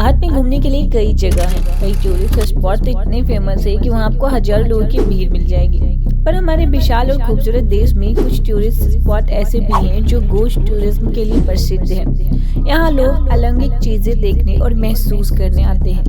भारत में घूमने के लिए कई जगह हैं। कई टूरिस्ट स्पॉट तो इतने फेमस है कि वहाँ आपको हजारों लोगों की भीड़ मिल जाएगी। पर हमारे विशाल और खूबसूरत देश में कुछ टूरिस्ट स्पॉट ऐसे भी हैं जो गोश्त टूरिज्म के लिए प्रसिद्ध हैं। यहाँ लोग अलौकिक चीजें देखने और महसूस करने आते हैं।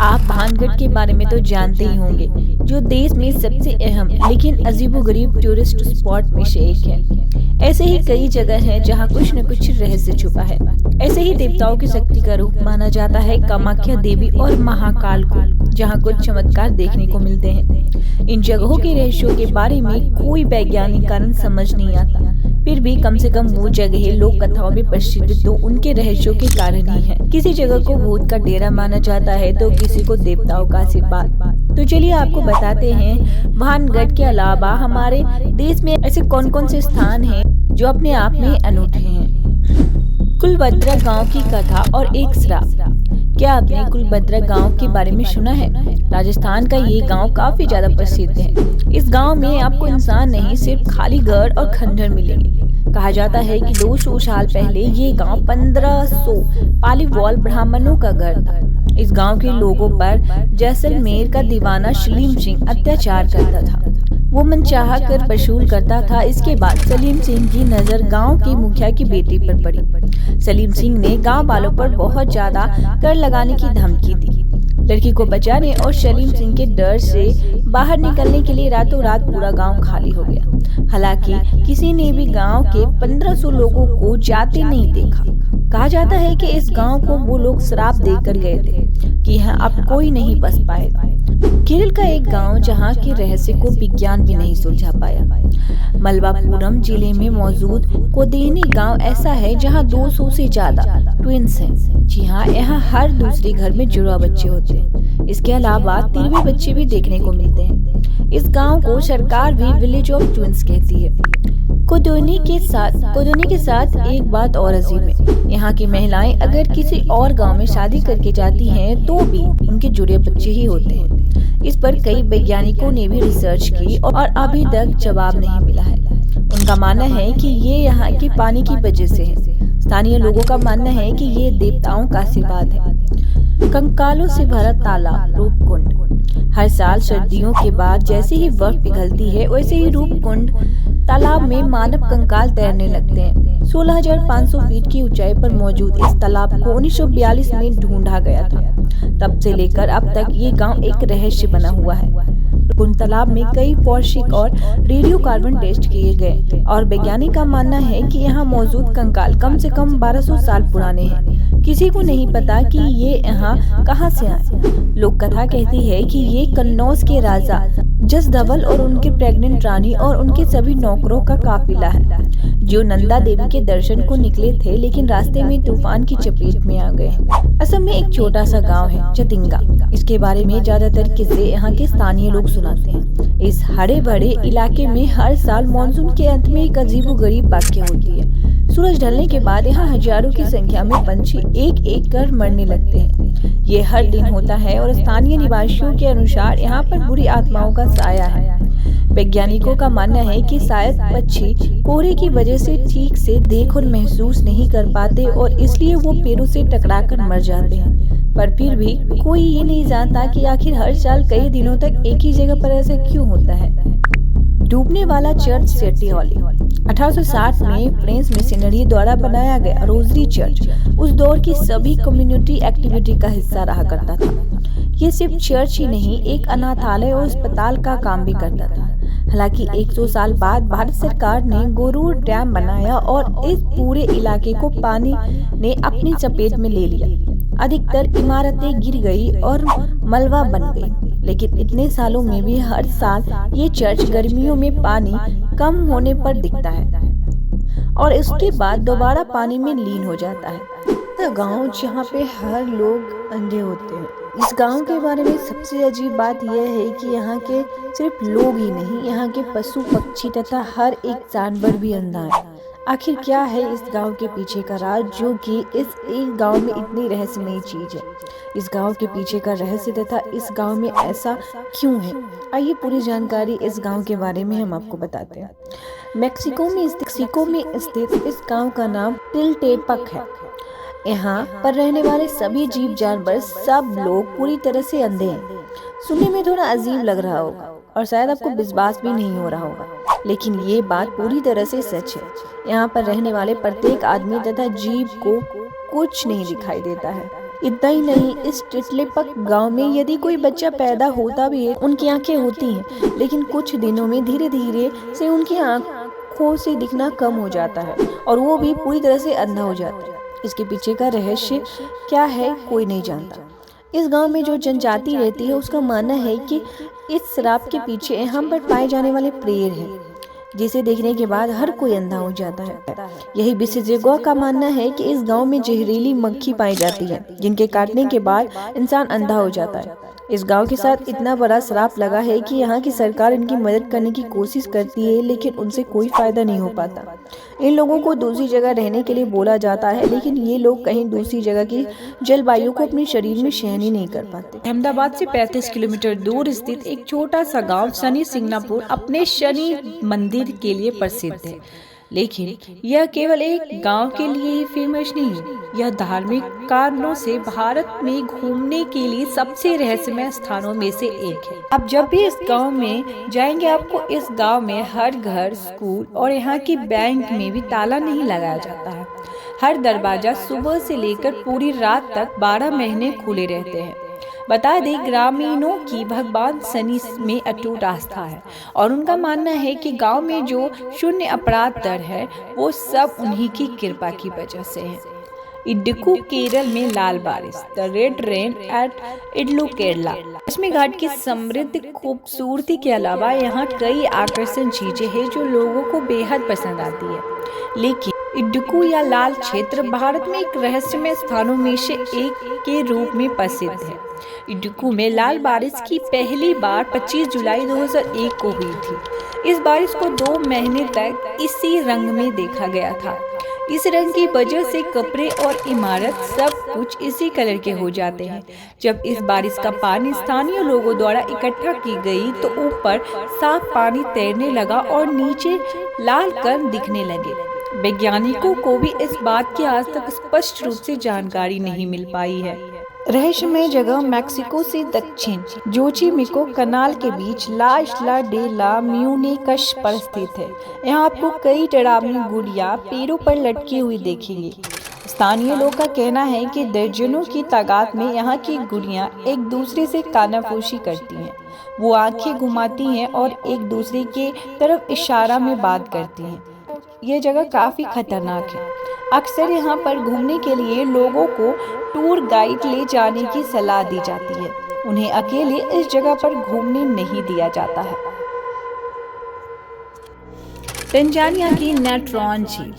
आप भानगढ़ के बारे में तो जानते ही होंगे, जो देश में सबसे अहम लेकिन अजीबोगरीब टूरिस्ट स्पॉट में से एक है। ऐसे ही कई जगह हैं जहाँ कुछ न कुछ रहस्य छुपा है। ऐसे ही देवताओं की शक्ति का रूप माना जाता है कामाख्या देवी और महाकाल को, जहाँ कुछ चमत्कार देखने को मिलते हैं। इन जगहों के रहस्यों के बारे में कोई वैज्ञानिक कारण समझ नहीं आता, फिर भी कम से कम वो जगह लोक कथाओं में प्रसिद्ध तो उनके रहस्यों के कारण ही है। किसी जगह को भूत का डेरा माना जाता है तो किसी को देवताओं का आशीर्वाद। तो चलिए आपको बताते हैं, भानगढ़ के अलावा हमारे देश में ऐसे कौन कौन से स्थान हैं जो अपने आप में अनूठे हैं। कुलभद्रा गांव की कथा और एक श्राप। क्या आपने कुलभद्रा गांव के बारे में सुना है? राजस्थान का ये गांव काफी ज्यादा प्रसिद्ध है। इस गांव में आपको इंसान नहीं, सिर्फ खाली घर और खंडहर मिलेंगे। कहा जाता है कि 200 साल पहले ये गांव 1500 पालीवाल ब्राह्मणों का घर था। इस गांव के लोगों पर जैसलमेर का दीवाना सलीम सिंह अत्याचार करता था। वो मनचाहा कर वसूल करता था। इसके बाद सलीम सिंह की नजर गांव के मुखिया की बेटी पर पड़ी। सलीम सिंह ने गांव वालों पर बहुत ज्यादा कर लगाने की धमकी दी। लड़की को बचाने और सलीम सिंह के डर से बाहर निकलने के लिए रातों रात पूरा गांव खाली हो गया। हालांकि किसी ने भी गांव के 1500 लोगों को जाते नहीं देखा। कहा जाता है कि इस गांव को वो लोग श्राप देकर गए थे कि यहाँ अब कोई नहीं बस पाएगा। केरल का एक गांव जहाँ के रहस्य को विज्ञान भी नहीं सुलझा पाया। मलबापुरम जिले में मौजूद कोदेनी गांव ऐसा है जहाँ 200 से ज्यादा ट्विंस हैं। जी हाँ, यहाँ हर दूसरे घर में जुड़वा बच्चे होते हैं। इसके अलावा 13 बच्चे भी देखने को मिलते हैं। इस गांव को सरकार भी विलेज ऑफ ट्विंस कहती है। कोदोनी के साथ एक बात और अजीब है। यहाँ की महिलाएं अगर किसी और गांव में शादी करके जाती हैं तो भी उनके जुड़े बच्चे ही होते हैं। इस पर कई वैज्ञानिकों ने भी रिसर्च की और अभी तक जवाब नहीं मिला है। उनका मानना है कि ये यहाँ के पानी की वजह से है। स्थानीय लोगों का मानना है कि ये देवताओं का आशीर्वाद है। कंकालों से भरा तालाब रूपकुंड। हर साल सर्दियों के बाद जैसे ही बर्फ पिघलती है वैसे ही रूपकुंड तालाब में मानव कंकाल तैरने लगते हैं। 16,500 फीट की ऊंचाई पर मौजूद इस तालाब को 1942 में ढूंढा गया था। तब से लेकर अब तक ये गांव एक रहस्य बना हुआ है। रूपकुंड तालाब में कई फॉरेंसिक और रेडियो कार्बन टेस्ट किए गए और वैज्ञानिक का मानना है कि यहाँ मौजूद कंकाल कम से कम 1200 साल पुराने हैं। किसी को नहीं पता कि ये यहाँ कहाँ से आए। लोक कथा कहती है कि ये कन्नौज के राजा जसधवल और उनके प्रेग्नेंट रानी और उनके सभी नौकरों का काफिला है, जो नंदा देवी के दर्शन को निकले थे, लेकिन रास्ते में तूफान की चपेट में आ गए। असम में एक छोटा सा गांव है चतिंगा। इसके बारे में ज्यादातर किस्से यहाँ के स्थानीय लोग सुनाते हैं। इस हरे भरे इलाके में हर साल मानसून के अंत में एक अजीबोगरीब वाकया होती है। सूरज ढलने के बाद यहाँ हजारों की संख्या में पंछी एक एक कर मरने लगते हैं। ये हर दिन होता है और स्थानीय निवासियों के अनुसार यहाँ पर बुरी आत्माओं का साया है। वैज्ञानिकों का मानना है कि शायद पक्षी कोहरे की वजह से ठीक से देख और महसूस नहीं कर पाते और इसलिए वो पेड़ों से टकराकर मर जाते हैं। पर फिर भी कोई ये नहीं जानता कि आखिर हर साल कई दिनों तक एक ही जगह पर ऐसा क्यों होता है। डूबने वाला चर्च सेटी हॉली। 1860 में फ्रेंच मिशनरी द्वारा बनाया गया रोजरी चर्च उस दौर की सभी कम्युनिटी एक्टिविटी का हिस्सा रहा करता था। ये सिर्फ चर्च ही नहीं, एक अनाथालय और अस्पताल का काम भी करता था। हालांकि 100 साल बाद भारत सरकार ने गोरूर डैम बनाया और इस पूरे इलाके को पानी ने अपनी चपेट में ले लिया। अधिकतर इमारतें गिर गई और मलबा बन गई, लेकिन इतने सालों में भी हर साल ये चर्च गर्मियों में पानी कम होने पर दिखता है और इसके बाद दोबारा पानी में लीन हो जाता है। तो गांव जहाँ पे हर लोग अंधे होते हैं। इस गांव के बारे में सबसे अजीब बात यह है कि यहाँ के सिर्फ लोग ही नहीं, यहाँ के पशु पक्षी तथा हर एक जानवर भी अंधा है। आखिर क्या है इस गांव के पीछे का राज, जो कि इस एक गांव में इतनी रहस्यमयी चीज है। इस गांव के पीछे का रहस्य तथा इस गांव में ऐसा क्यों है, आइए पूरी जानकारी इस गांव के बारे में हम आपको बताते हैं। मेक्सिको में स्थित इस गांव का नाम टिलटेपक है। यहाँ पर रहने वाले सभी जीव जानवर, सब लोग पूरी तरह से अंधे हैं। सुनने में थोड़ा अजीब लग रहा होगा और शायद आपको विश्वास भी नहीं हो रहा होगा, लेकिन ये बात पूरी तरह से सच है। यहाँ पर रहने वाले प्रत्येक आदमी तथा जीव को कुछ नहीं दिखाई देता है। इतना ही नहीं, इस टिटलेपक गांव में यदि कोई बच्चा पैदा होता भी है, उनकी आंखें होती हैं, लेकिन कुछ दिनों में धीरे धीरे से उनकी आंखों से दिखना कम हो जाता है और वो भी पूरी तरह से अंधा हो जाता है। इसके पीछे का रहस्य क्या है, कोई नहीं जानता। इस गांव में जो जनजाति रहती है, उसका मानना है कि इस श्राप के पीछे यहाँ पर पाए जाने वाले पेड़ है, जिसे देखने के बाद हर कोई अंधा हो जाता है। यही विशेषज्ञों का मानना है कि इस गांव में जहरीली मक्खी पाई जाती है, जिनके काटने के बाद इंसान अंधा हो जाता है। इस गांव के साथ इतना बड़ा श्राप लगा है कि यहाँ की सरकार इनकी मदद करने की कोशिश करती है, लेकिन उनसे कोई फायदा नहीं हो पाता। इन लोगों को दूसरी जगह रहने के लिए बोला जाता है, लेकिन ये लोग कहीं दूसरी जगह की जलवायु को अपने शरीर में सहन ही नहीं कर पाते। अहमदाबाद से 35 किलोमीटर दूर स्थित एक छोटा सा गांव शनि सिंगनापुर अपने शनि मंदिर के लिए प्रसिद्ध है, लेकिन यह केवल एक गांव के लिए ही फेमस नहीं है। यह धार्मिक कारणों से भारत में घूमने के लिए सबसे रहस्यमय स्थानों में से एक है। आप जब भी इस गांव में जाएंगे, आपको इस गांव में हर घर, स्कूल और यहाँ की बैंक में भी ताला नहीं लगाया जाता है। हर दरवाजा सुबह से लेकर पूरी रात तक 12 महीने खुले रहते हैं। बता दें, ग्रामीणों की भगवान शनि में अटूट आस्था है और उनका मानना है कि गांव में जो शून्य अपराध दर है, वो सब उन्हीं की कृपा की वजह से है। इडुक्की केरल में लाल बारिश, the red rain at Idukki Kerala. इसमें घाट की समृद्ध खूबसूरती के अलावा यहाँ कई आकर्षण चीजें हैं जो लोगों को बेहद पसंद आती है। लेकिन इडुक्की या लाल क्षेत्र भारत में एक रहस्यमय स्थानों में से एक के रूप में प्रसिद्ध है। इडुक्की में लाल बारिश की पहली बार 25 जुलाई 2001 को हुई थी। इस बारिश को 2 महीने तक इसी रंग में देखा गया था। इस रंग की वजह से कपड़े और इमारत सब कुछ इसी कलर के हो जाते हैं। जब इस बारिश का पानी स्थानीय लोगों द्वारा इकट्ठा की गई तो ऊपर साफ पानी तैरने लगा और नीचे लाल कण दिखने लगे। वैज्ञानिकों को भी इस बात की आज तक स्पष्ट रूप से जानकारी नहीं मिल पाई है। रहस्यमय जगह मैक्सिको से दक्षिण जोचिमिको कनाल के बीच ला इस्ला डे ला म्यूनिकस पर स्थित है। यहाँ आपको कई डरावनी गुड़ियाँ पेड़ों पर लटकी हुई देखेंगी। स्थानीय लोग का कहना है कि दर्जनों की तादाद में यहाँ की गुड़ियाँ एक दूसरे से कानाफूसी करती हैं। वो आंखें घुमाती हैं और एक दूसरे के तरफ इशारा में बात करती हैं। यह जगह काफ़ी खतरनाक है। अक्सर यहाँ पर घूमने के लिए लोगों को टूर गाइड ले जाने की सलाह दी जाती है। उन्हें अकेले इस जगह पर घूमने नहीं दिया जाता है। तंजानिया की नेट्रॉन झील।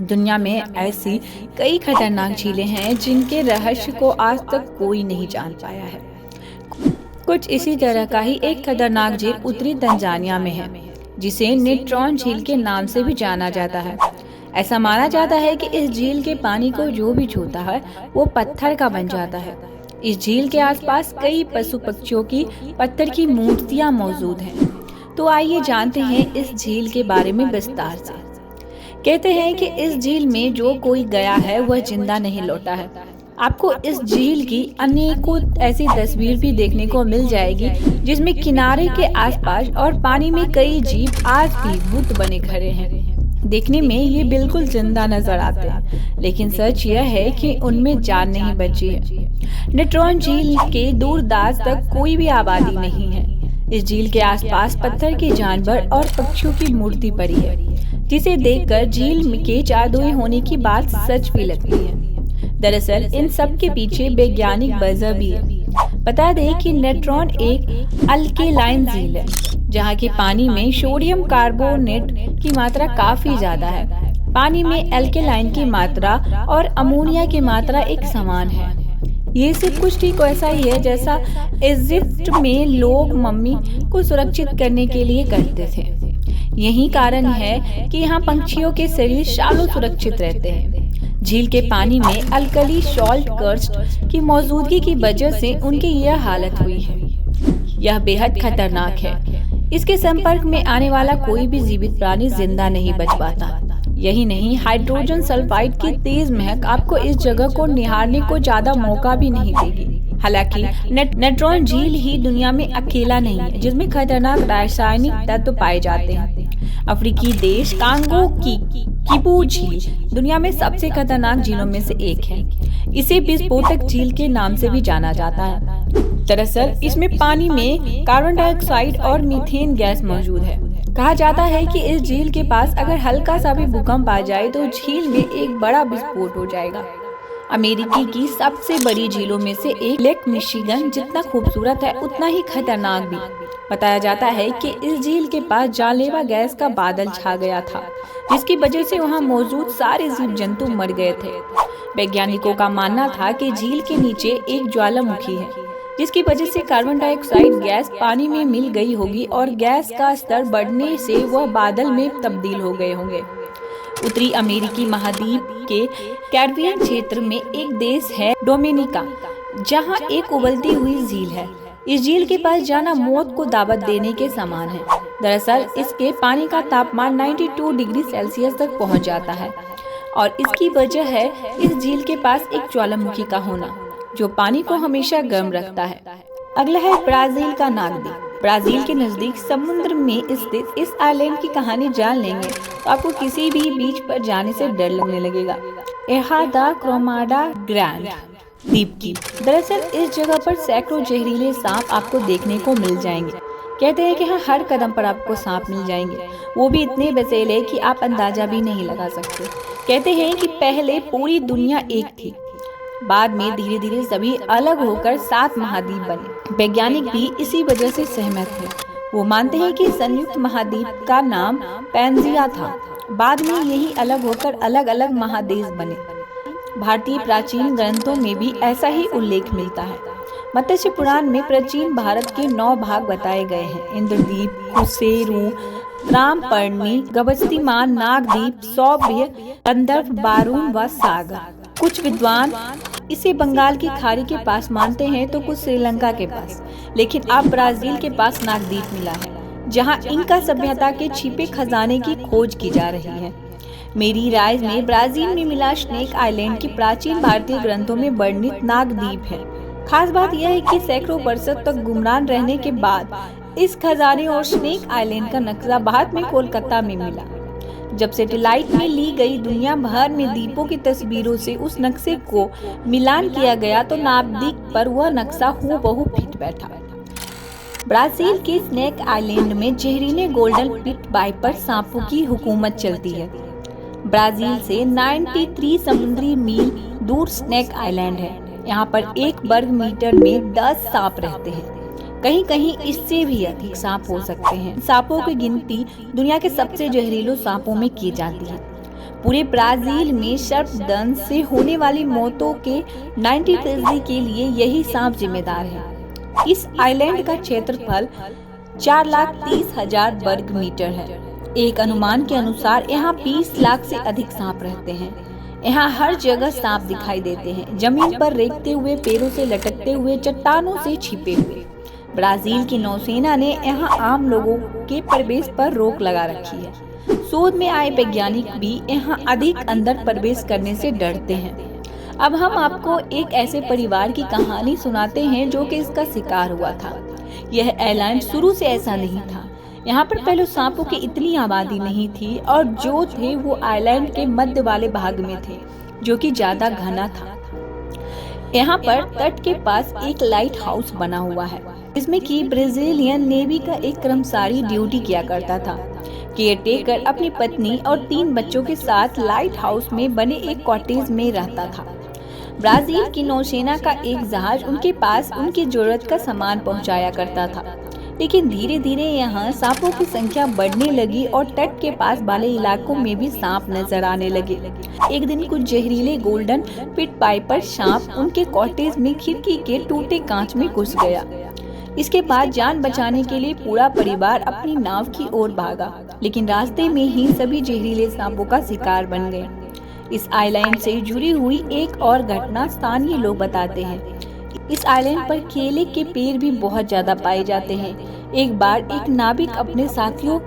दुनिया में ऐसी कई खतरनाक झीलें हैं जिनके रहस्य को आज तक कोई नहीं जान पाया है। कुछ इसी तरह का ही एक खतरनाक झील उत्तरी तंजानिया में है, जिसे नेट्रॉन झील के नाम से भी जाना जाता है। ऐसा माना जाता है कि इस झील के पानी को जो भी छूता है वो पत्थर का बन जाता है। इस झील के आसपास कई पशु पक्षियों की पत्थर की मूर्तियां मौजूद हैं। तो आइए जानते हैं इस झील के बारे में विस्तार से। कहते हैं कि इस झील में जो कोई गया है वह जिंदा नहीं लौटा है। आपको इस झील की अनेकों ऐसी तस्वीर भी देखने को मिल जाएगी जिसमें किनारे के आसपास और पानी में कई जीव आज भी भूत बने खड़े हैं। देखने में ये बिल्कुल जिंदा नजर आते हैं, लेकिन सच यह है कि उनमें जान नहीं बची है। नेट्रॉन झील के दूर दाज तक कोई भी आबादी नहीं है। इस झील के आसपास पत्थर के जानवर और पक्षियों की मूर्ति पड़ी है, जिसे देखकर झील के जादुई होने की बात सच भी लगती है। दरअसल इन सब के पीछे वैज्ञानिक वजह भी है। बता दें कि नेट्रॉन एक अल्केलाइन झील है, जहाँ के पानी में सोडियम कार्बोनेट की मात्रा काफी ज्यादा है। पानी में अल्केलाइन की मात्रा और अमोनिया की मात्रा एक समान है। ये सिर्फ कुछ ठीक वैसा ही है जैसा इजिप्ट में लोग मम्मी को सुरक्षित करने के लिए करते थे। यही कारण है कि यहाँ पंछियों के शरीर सालों सुरक्षित रहते हैं। झील के पानी में अल्कली सॉल्ट कर्स्ट की मौजूदगी की वजह से उनकी यह हालत हुई है। यह बेहद खतरनाक है। इसके संपर्क में आने वाला कोई भी जीवित प्राणी जिंदा नहीं बच पाता। यही नहीं, हाइड्रोजन सल्फाइड की तेज महक आपको इस जगह को निहारने को ज्यादा मौका भी नहीं देगी। हालांकि नेट्रॉन झील ही दुनिया में अकेला नहीं है जिसमें खतरनाक रासायनिक तत्व पाए जाते हैं। अफ्रीकी देश कांगो की किबू झील दुनिया में सबसे खतरनाक झीलों में से एक है। इसे विस्फोटक झील के नाम से भी जाना जाता है। दरअसल इसमें पानी में कार्बन डाइऑक्साइड और मीथेन गैस मौजूद है। कहा जाता है कि इस झील के पास अगर हल्का सा भी भूकंप आ जाए तो झील में एक बड़ा विस्फोट हो जाएगा। अमेरिकी की सबसे बड़ी झीलों में से एक लेक मिशिगन जितना खूबसूरत है उतना ही खतरनाक भी। बताया जाता है कि इस झील के पास जानलेवा गैस का बादल छा गया था, जिसकी वजह से वहां मौजूद सारे जीव जंतु मर गए थे। वैज्ञानिकों का मानना था कि झील के नीचे एक ज्वालामुखी है, जिसकी वजह से कार्बन डाइऑक्साइड गैस पानी में मिल गई होगी और गैस का स्तर बढ़ने से वह बादल में तब्दील हो गए होंगे। उत्तरी अमेरिकी महाद्वीप के कैरिबियन क्षेत्र में एक देश है डोमिनिका, जहां एक उबलती हुई झील है। इस झील के पास जाना मौत को दावत देने के समान है। दरअसल इसके पानी का तापमान 92 डिग्री सेल्सियस तक पहुंच जाता है और इसकी वजह है इस झील के पास एक ज्वालामुखी का होना, जो पानी को हमेशा गर्म रखता है। अगला है ब्राजील का नागद्वीप। ब्राजील के नजदीक समुद्र में स्थित इस आइलैंड की कहानी जान लेंगे तो आपको किसी भी बीच पर जाने से डर लगने लगेगा। एहा दा क्रोमाडा ग्रैंड द्वीप की। दरअसल इस जगह पर सैकड़ों जहरीले सांप आपको देखने को मिल जाएंगे। कहते हैं कि यहाँ हर कदम पर आपको सांप मिल जाएंगे, वो भी इतने वसीले कि आप अंदाजा भी नहीं लगा सकते। कहते हैं कि पहले पूरी दुनिया एक थी, बाद में धीरे धीरे सभी अलग होकर 7 महाद्वीप बने। वैज्ञानिक भी इसी वजह से सहमत हैं। वो मानते हैं कि संयुक्त महाद्वीप का नाम पैंजिया था, बाद में यही अलग होकर अलग अलग महादेश बने। भारतीय प्राचीन ग्रंथों में भी ऐसा ही उल्लेख मिलता है। मत्स्य पुराण में प्राचीन भारत के 9 भाग बताए गए हैं: इंद्रद्वीप, कुसेरू, रामपर्णी, गवस्तीमान, नागद्वीप, सौभ्य, कंदर्प, बारून व सागर। कुछ विद्वान इसे बंगाल की खाड़ी के पास मानते हैं तो कुछ श्रीलंका के पास, लेकिन अब ब्राजील के पास नागद्वीप मिला है, जहां इंका सभ्यता के छिपे खजाने की खोज की जा रही है। मेरी राय में ब्राजील में मिला स्नेक आइलैंड की प्राचीन भारतीय ग्रंथों में वर्णित नागद्वीप है। खास बात यह है कि सैकड़ों वर्षों तक गुमनाम रहने के बाद इस खजाने और स्नेक आइलैंड का नक्शा बाद में कोलकाता में मिला। जब सैटेलाइट में ली गई दुनिया भर में द्वीपों की तस्वीरों से उस नक्शे को मिलान किया गया तो नागद्वीप पर वह नक्शा हूबहू फिट बैठा। ब्राजील के स्नेक आइलैंड में जहरीले गोल्डन पिट वाइपर सांपों की हुकूमत चलती है। ब्राजील से 93 समुद्री मील दूर स्नेक आइलैंड है। यहाँ पर 1 वर्ग मीटर में 10 सांप रहते हैं। कहीं कहीं इससे भी अधिक सांप हो सकते हैं। सांपों की गिनती दुनिया के सबसे जहरीले सांपों में की जाती है। पूरे ब्राजील में सर्पदंश से होने वाली मौतों के 90% के लिए यही सांप जिम्मेदार है। इस आइलैंड का क्षेत्रफल 4,30,000 वर्ग मीटर है। एक अनुमान के अनुसार यहाँ 20 लाख से अधिक सांप रहते हैं। यहाँ हर जगह सांप दिखाई देते हैं, जमीन पर रेंगते हुए, पेड़ों से लटकते हुए, चट्टानों से छिपे हुए। ब्राजील की नौसेना ने यहाँ आम लोगों के प्रवेश पर रोक लगा रखी है। शोध में आए वैज्ञानिक भी यहाँ अधिक अंदर प्रवेश करने से डरते हैं। अब हम आपको एक ऐसे परिवार की कहानी सुनाते हैं जो कि इसका शिकार हुआ था। यह आइलैंड शुरू से ऐसा नहीं था। यहाँ पर पहले सांपों की इतनी आबादी नहीं थी और जो थे वो आइलैंड के मध्य वाले भाग में थे, जो कि ज्यादा घना था। यहाँ पर तट के पास एक लाइट हाउस बना हुआ है, इसमें कि ब्राजीलियन नेवी का एक कर्मचारी ड्यूटी किया करता था। केयरटेकर अपनी पत्नी और 3 बच्चों के साथ लाइट हाउस में बने एक कॉटेज में रहता था। ब्राजील की नौसेना का एक जहाज उनके पास उनकी जरूरत का सामान पहुंचाया करता था। लेकिन धीरे धीरे यहाँ सांपों की संख्या बढ़ने लगी और तट के पास वाले इलाकों में भी सांप नजर आने लगे। एक दिन कुछ जहरीले गोल्डन पिट वाइपर सांप उनके कॉटेज में खिड़की के टूटे कांच में घुस गया। इसके बाद जान बचाने के लिए पूरा परिवार अपनी नाव की ओर भागा, लेकिन रास्ते में ही सभी जहरीले सांपों का शिकार बन गए। इस आइलैंड से जुड़ी हुई एक और घटना स्थानीय लोग बताते हैं। इस आइलैंड पर केले के पेड़ भी बहुत ज्यादा पाए जाते हैं। एक बार एक नाविक अपने साथियों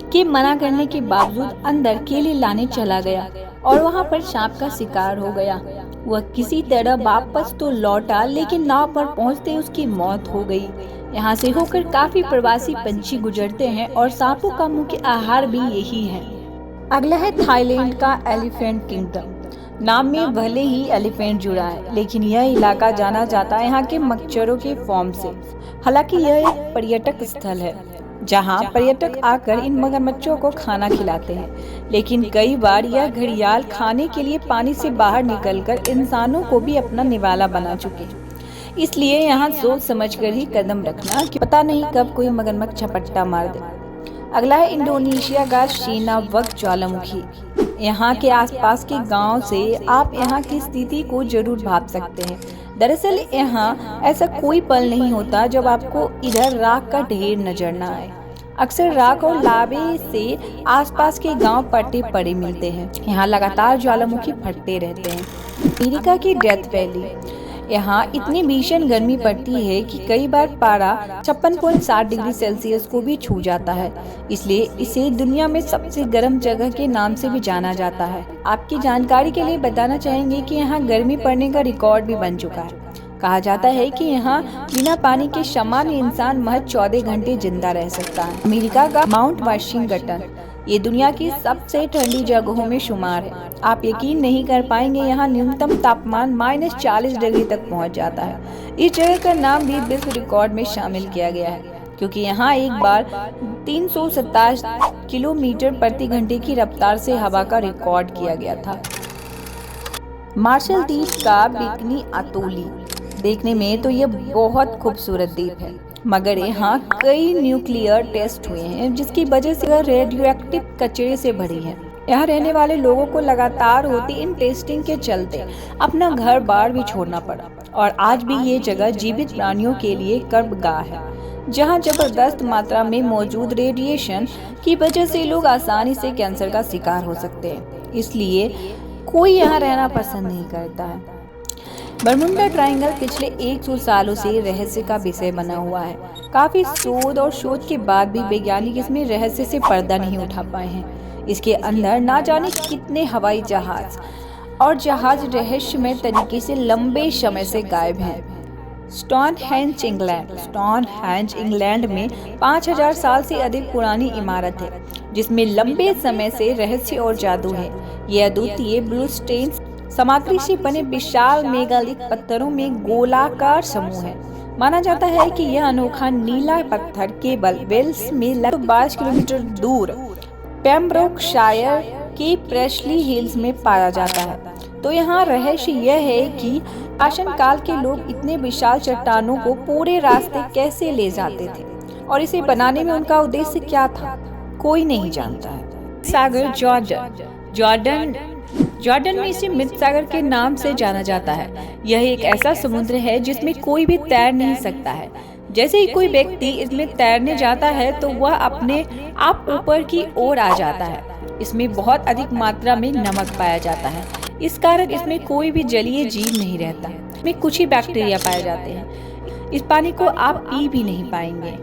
के मना करने के बावजूद अंदर केले लाने चला गया और वहाँ पर सांप का शिकार हो गया। वह किसी तरह वापस तो लौटा, लेकिन नाव पर पहुँचते उसकी मौत हो गई। यहाँ से होकर काफी प्रवासी पंछी गुजरते हैं और सांपों का मुख्य आहार भी यही है। अगला है थाईलैंड का एलिफेंट किंगडम। नाम में भले ही एलिफेंट जुड़ा है, लेकिन यह इलाका जाना जाता है यहाँ के मच्छरों के फॉर्म से। हालांकि यह एक पर्यटक स्थल है जहाँ पर्यटक आकर इन मगरमच्छों को खाना खिलाते हैं, लेकिन कई बार यह घड़ियाल खाने के लिए पानी से बाहर निकलकर इंसानों को भी अपना निवाला बना चुके हैं। इसलिए यहाँ सोच समझकर ही कदम रखना कि पता नहीं कब कोई मगरमच्छ झपट्टा मार दे। अगला है इंडोनेशिया का शिनावक ज्वालामुखी। यहाँ के आसपास के गांव से आप यहाँ की स्थिति को जरूर भाप सकते हैं। दरअसल यहाँ ऐसा कोई पल नहीं होता जब आपको इधर राख का ढेर नजर न आए। अक्सर राख और लावे से आसपास के गांव पट्टे पड़े मिलते हैं। यहाँ लगातार ज्वालामुखी फटते रहते हैं। अमेरिका की डेथ वैली। यहाँ इतनी भीषण गर्मी पड़ती है कि कई बार पारा 56.7 डिग्री सेल्सियस को भी छू जाता है। इसलिए इसे दुनिया में सबसे गर्म जगह के नाम से भी जाना जाता है। आपकी जानकारी के लिए बताना चाहेंगे कि यहाँ गर्मी पड़ने का रिकॉर्ड भी बन चुका है। कहा जाता है कि यहाँ बिना पानी के सामान्य इंसान महज 14 घंटे जिंदा रह सकता है। अमेरिका का माउंट वाशिंगटन, ये दुनिया की सबसे ठंडी जगहों में शुमार है। आप यकीन नहीं कर पाएंगे, यहाँ न्यूनतम तापमान -40 डिग्री तक पहुँच जाता है। इस जगह का नाम भी विश्व रिकॉर्ड में शामिल किया गया है, क्योंकि यहाँ एक बार 327 किलोमीटर प्रति घंटे की रफ्तार से हवा का रिकॉर्ड किया गया था। मार्शल द्वीप का बिकनी अतोली। देखने में तो यह बहुत खूबसूरत द्वीप है, मगर यहाँ कई न्यूक्लियर टेस्ट हुए हैं जिसकी वजह से यह रेडियो एक्टिव कचरे से भरी है। यहाँ रहने वाले लोगों को लगातार होती इन टेस्टिंग के चलते अपना घर बार भी छोड़ना पड़ा, और आज भी ये जगह जीवित प्राणियों के लिए कर्मगाह है, जहाँ जबरदस्त मात्रा में मौजूद रेडिएशन की वजह से लोग आसानी से कैंसर का शिकार हो सकते हैं। इसलिए कोई यहाँ रहना पसंद नहीं करता है। बरमुडा ट्रायंगल पिछले 100 सालों से रहस्य का विषय बना हुआ है। काफी शोध और शोध के बाद भी वैज्ञानिक इसमें रहस्य से पर्दा नहीं उठा पाए हैं। इसके अंदर ना जाने कितने हवाई जहाज और जहाज रहस्यमय तरीके से लंबे समय से गायब हैं। स्टोनहेंज इंग्लैंड में 5000 साल से अधिक पुरानी इमारत है, जिसमें लंबे समय से रहस्य और जादू है। यह अद्वितीय ब्लूस्टेन सामग्री से बने विशाल मेगालिथ पत्थरों में गोलाकार समूह है। माना जाता है कि यह अनोखा नीला पत्थर केवल वेल्स में लगभग 22 किलोमीटर दूर पेम्ब्रोकशायर के प्रेस्ली हिल्स में पाया जाता है। तो यहाँ रहस्य यह है कि शासन काल के लोग इतने विशाल चट्टानों को पूरे रास्ते कैसे ले जाते थे, और इसे बनाने में उनका उद्देश्य क्या था, कोई नहीं जानता है। सागर जॉर्डन में इसे मृत सागर के नाम से जाना जाता है। यह एक ऐसा समुद्र है जिसमें कोई भी तैर नहीं सकता है। जैसे ही कोई व्यक्ति इसमें तैरने जाता है तो वह अपने आप ऊपर की ओर आ जाता है। इसमें बहुत अधिक मात्रा में नमक पाया जाता है, इस कारण इसमें कोई भी जलीय जीव नहीं रहता। इसमें कुछ ही बैक्टीरिया पाए जाते हैं। इस पानी को आप पी भी नहीं पाएंगे।